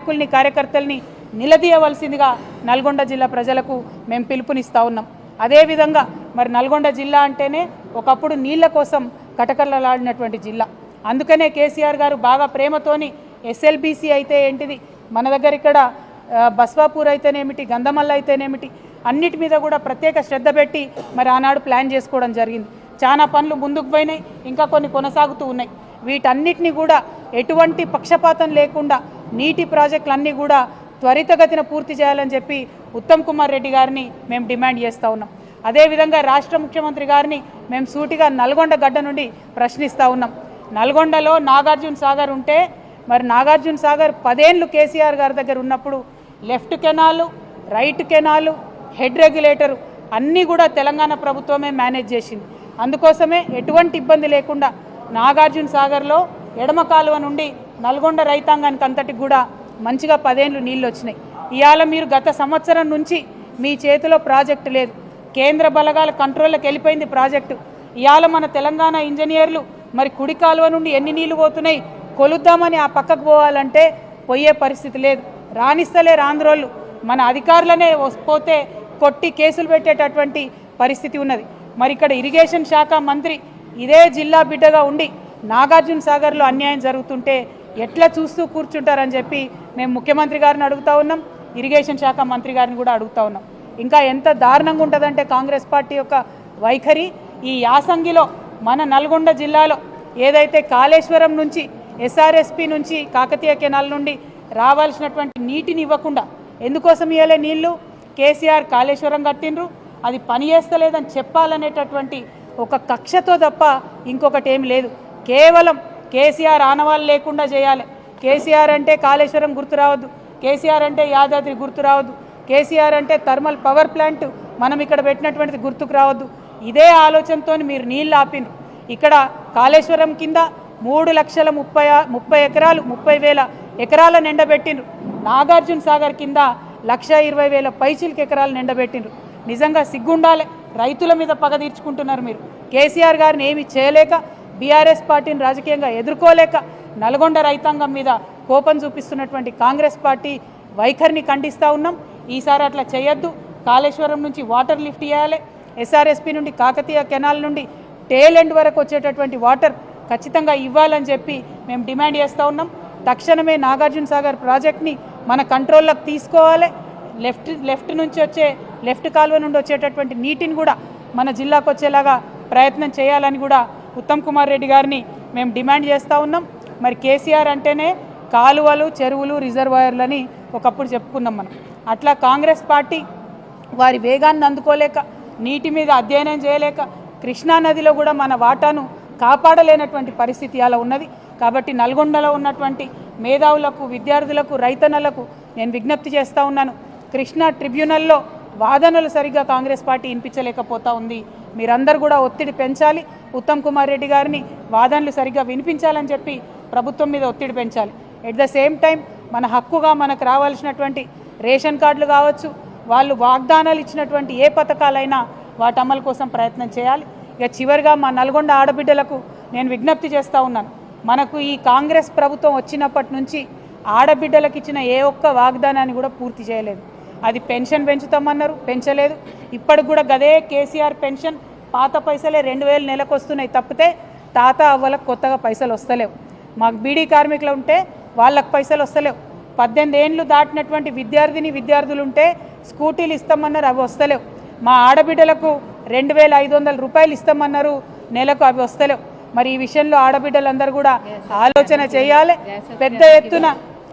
నాయకుల్ని కార్యకర్తల్ని నిలదీయవలసిందిగా నల్గొండ జిల్లా ప్రజలకు మేము పిలుపునిస్తా ఉన్నాం. అదేవిధంగా మరి నల్గొండ జిల్లా అంటేనే ఒకప్పుడు నీళ్ల కోసం కటకలలాడినటువంటి జిల్లా. అందుకనే కేసీఆర్ గారు బాగా ప్రేమతోని ఎస్ఎల్బీసీ అయితే ఏంటిది, మన దగ్గర ఇక్కడ బస్వాపూర్ అయితేనేమిటి, గంధమల్ల అయితేనేమిటి, అన్నిటి మీద కూడా ప్రత్యేక శ్రద్ధ పెట్టి మరి ఆనాడు ప్లాన్ చేసుకోవడం జరిగింది. చాలా పనులు ముందుకు పోయినాయి, ఇంకా కొన్ని కొనసాగుతూ ఉన్నాయి. వీటన్నిటిని కూడా ఎటువంటి పక్షపాతం లేకుండా నీటి ప్రాజెక్టులన్నీ కూడా త్వరితగతిన పూర్తి చేయాలని చెప్పి ఉత్తమ్ కుమార్ రెడ్డి గారిని మేము డిమాండ్ చేస్తూ ఉన్నాం. అదేవిధంగా రాష్ట్ర ముఖ్యమంత్రి గారిని మేము సూటిగా నల్గొండ గడ్డ నుండి ప్రశ్నిస్తూ ఉన్నాం. నల్గొండలో నాగార్జున సాగర్ ఉంటే మరి నాగార్జున సాగర్ 10 ఏళ్ళు కేసీఆర్ గారి దగ్గర ఉన్నప్పుడు left canal, right canal, head regulator అన్నీ కూడా తెలంగాణ ప్రభుత్వమే మేనేజ్ చేసింది. అందుకోసమే ఎటువంటి ఇబ్బంది లేకుండా నాగార్జున సాగర్లో ఎడమ కాలువ నుండి నల్గొండ రైతాంగానికి అంతటికి కూడా మంచిగా 10 ఏళ్ళు నీళ్ళు వచ్చినాయి. ఇవాళ మీరు గత సంవత్సరం నుంచి మీ చేతిలో ప్రాజెక్టు లేదు, కేంద్ర బలగాల కంట్రోల్లోకి వెళ్ళిపోయింది ప్రాజెక్టు. ఇవాళ మన తెలంగాణ ఇంజనీర్లు మరి కుడి కాలువ నుండి ఎన్ని నీళ్లు పోతున్నాయి కొలుద్దామని ఆ పక్కకు పోవాలంటే పోయే పరిస్థితి లేదు. రాణిస్తలేరు ఆంధ్రోళ్ళు. మన అధికారులనే పోతే కొట్టి కేసులు పెట్టేటటువంటి పరిస్థితి ఉన్నది. మరి ఇక్కడ ఇరిగేషన్ శాఖ మంత్రి ఇదే జిల్లా బిడ్డగా ఉండి నాగార్జున సాగర్లో అన్యాయం జరుగుతుంటే ఎట్లా చూస్తూ కూర్చుంటారని చెప్పి మేము ముఖ్యమంత్రి గారిని అడుగుతా ఉన్నాం, ఇరిగేషన్ శాఖ మంత్రి గారిని కూడా అడుగుతా ఉన్నాం. ఇంకా ఎంత దారుణంగా ఉంటుందంటే కాంగ్రెస్ పార్టీ యొక్క వైఖరి. ఈ యాసంగిలో మన నల్గొండ జిల్లాలో ఏదైతే కాళేశ్వరం నుంచి ఎస్ఆర్ఎస్పి నుంచి కాకతీయ కెనాల్ నుండి రావాల్సినటువంటి నీటిని ఇవ్వకుండా ఎందుకోసం ఇవ్వలే నీళ్లు? కేసీఆర్ కాళేశ్వరం కట్టిండ్రు, అది పని చేస్తలేదని చెప్పాలనేటటువంటి ఒక కక్షతో తప్ప ఇంకొకటి ఏమి లేదు. కేవలం కేసీఆర్ ఆనవాళ్ళు లేకుండా చేయాలి. కేసీఆర్ అంటే కాళేశ్వరం గుర్తు రావద్దు, కేసీఆర్ అంటే యాదాద్రి గుర్తు రావద్దు, కేసీఆర్ అంటే థర్మల్ పవర్ ప్లాంట్ మనం ఇక్కడ పెట్టినటువంటిది గుర్తుకు రావద్దు. ఇదే ఆలోచనతో మీరు నీళ్ళు ఆపినరు. ఇక్కడ కాళేశ్వరం కింద 3,30,000 ఎకరాల నిండబెట్టినరు. నాగార్జున సాగర్ కింద 1,20,000 పైచిలకు ఎకరాలు నిండబెట్టినరు. నిజంగా సిగ్గుండాలి. రైతుల మీద పగ తీర్చుకుంటున్నారు మీరు. కేసీఆర్ గారిని ఏమి చేయలేక, బీఆర్ఎస్ పార్టీని రాజకీయంగా ఎదుర్కోలేక నల్గొండ రైతాంగం మీద కోపం చూపిస్తున్నటువంటి కాంగ్రెస్ పార్టీ వైఖరిని ఖండిస్తూ ఉన్నాం. ఈసారి అట్లా చేయొద్దు. కాళేశ్వరం నుంచి వాటర్ లిఫ్ట్ చేయాలి. ఎస్ఆర్ఎస్పి నుండి కాకతీయ కెనాల్ నుండి టేల్ ఎండ్ వరకు వచ్చేటటువంటి వాటర్ ఖచ్చితంగా ఇవ్వాలని చెప్పి మేము డిమాండ్ చేస్తూ ఉన్నాం. తక్షణమే నాగార్జున సాగర్ ప్రాజెక్ట్ని మన కంట్రోల్లోకి తీసుకోవాలి. లెఫ్ట్ నుంచి వచ్చే లెఫ్ట్ కాలువ నుండి వచ్చేటటువంటి నీటిని కూడా మన జిల్లాకు వచ్చేలాగా ప్రయత్నం చేయాలని కూడా ఉత్తమ్ కుమార్ రెడ్డి గారిని మేము డిమాండ్ చేస్తూ ఉన్నాం. మరి కేసీఆర్ అంటేనే కాలువలు, చెరువులు, రిజర్వాయర్లని ఒకప్పుడు చెప్పుకున్నాం మనం. అట్లా కాంగ్రెస్ పార్టీ వారి వేగాన్ని అందుకోలేక, నీటి మీద అధ్యయనం చేయలేక, కృష్ణానదిలో కూడా మన వాటాను కాపాడలేనటువంటి పరిస్థితి అలా ఉన్నది. కాబట్టి నల్గొండలో ఉన్నటువంటి మేధావులకు, విద్యార్థులకు, రైతన్నలకు నేను విజ్ఞప్తి చేస్తూ ఉన్నాను. కృష్ణా ట్రిబ్యునల్లో వాదనలు సరిగ్గా కాంగ్రెస్ పార్టీ వినిపించలేకపోతూ ఉంది. మీరందరూ కూడా ఒత్తిడి పెంచాలి. ఉత్తమ్ కుమార్ రెడ్డి గారిని వాదనలు సరిగ్గా వినిపించాలని చెప్పి ప్రభుత్వం మీద ఒత్తిడి పెంచాలి. ఎట్ ద సేమ్ టైం మన హక్కుగా మనకు రావాల్సినటువంటి రేషన్ కార్డులు కావచ్చు, వాళ్ళు వాగ్దానాలు ఇచ్చినటువంటి ఏ పథకాలైనా వాటి అమలు కోసం ప్రయత్నం చేయాలి. ఇక చివరిగా మా నల్గొండ ఆడబిడ్డలకు నేను విజ్ఞప్తి చేస్తూ ఉన్నాను. మనకు ఈ కాంగ్రెస్ ప్రభుత్వం వచ్చినప్పటి నుంచి ఆడబిడ్డలకు ఇచ్చిన ఏ ఒక్క వాగ్దానాన్ని కూడా పూర్తి చేయలేదు. అది పెన్షన్ పెంచుతామన్నారు, పెంచలేదు. ఇప్పటికి కూడా గదే కేసీఆర్ పెన్షన్ పాత పైసలే 2,000 నెలకు వస్తున్నాయి తప్పితే తాత అవ్వలకు కొత్తగా పైసలు వస్తలేవు. మాకు బీడీ కార్మికులు ఉంటే వాళ్ళకు పైసలు వస్తలేవు. 18 ఏళ్ళు దాటినటువంటి విద్యార్థులు ఉంటే స్కూటీలు ఇస్తామన్నారు, అవి వస్తలేవు. మా ఆడబిడ్డలకు 2,500 రూపాయలు ఇస్తామన్నారు నెలకు, అవి వస్తలేవు. మరి ఈ విషయంలో ఆడబిడ్డలందరూ కూడా ఆలోచన చేయాలి.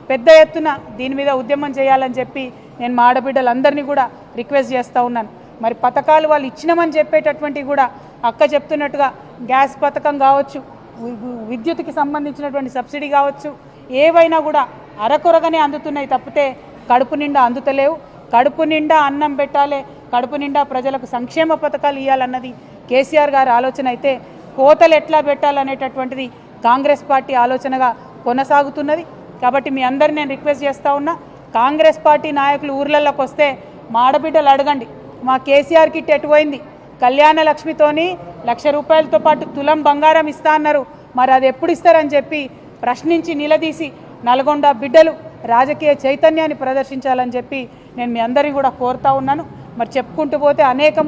పెద్ద ఎత్తున దీని మీద ఉద్యమం చేయాలని చెప్పి నేను మా ఆడబిడ్డలందరినీ కూడా రిక్వెస్ట్ చేస్తూ ఉన్నాను. మరి పథకాలు వాళ్ళు ఇచ్చినామని చెప్పేటటువంటి కూడా అక్క చెప్తున్నట్టుగా గ్యాస్ పథకం కావచ్చు, విద్యుత్కి సంబంధించినటువంటి సబ్సిడీ కావచ్చు, ఏవైనా కూడా అరకొరగానే అందుతున్నాయి తప్పితే కడుపు నిండా అందుతలేవు. కడుపు నిండా అన్నం పెట్టాలి, కడుపు నిండా ప్రజలకు సంక్షేమ పథకాలు ఇవ్వాలన్నది కేసీఆర్ గారి ఆలోచన అయితే కోతలు ఎట్లా పెట్టాలనేటటువంటిది కాంగ్రెస్ పార్టీ ఆలోచనగా కొనసాగుతున్నది. కాబట్టి మీ అందరిని నేను రిక్వెస్ట్ చేస్తూ ఉన్నా, కాంగ్రెస్ పార్టీ నాయకులు ఊర్లలోకి వస్తే మా ఆడబిడ్డలు అడగండి, మా కేసీఆర్ కిట్ ఎటుపోయింది? కళ్యాణ లక్ష్మితోని 1,00,000 రూపాయలతో పాటు తులం బంగారం ఇస్తా అన్నారు, మరి అది ఎప్పుడు ఇస్తారని చెప్పి ప్రశ్నించి నిలదీసి నల్గొండ బిడ్డలు రాజకీయ చైతన్యాన్ని ప్రదర్శించాలని చెప్పి నేను మీ అందరినీ కూడా కోరుతా ఉన్నాను. మరి చెప్పుకుంటూ పోతే అనేకం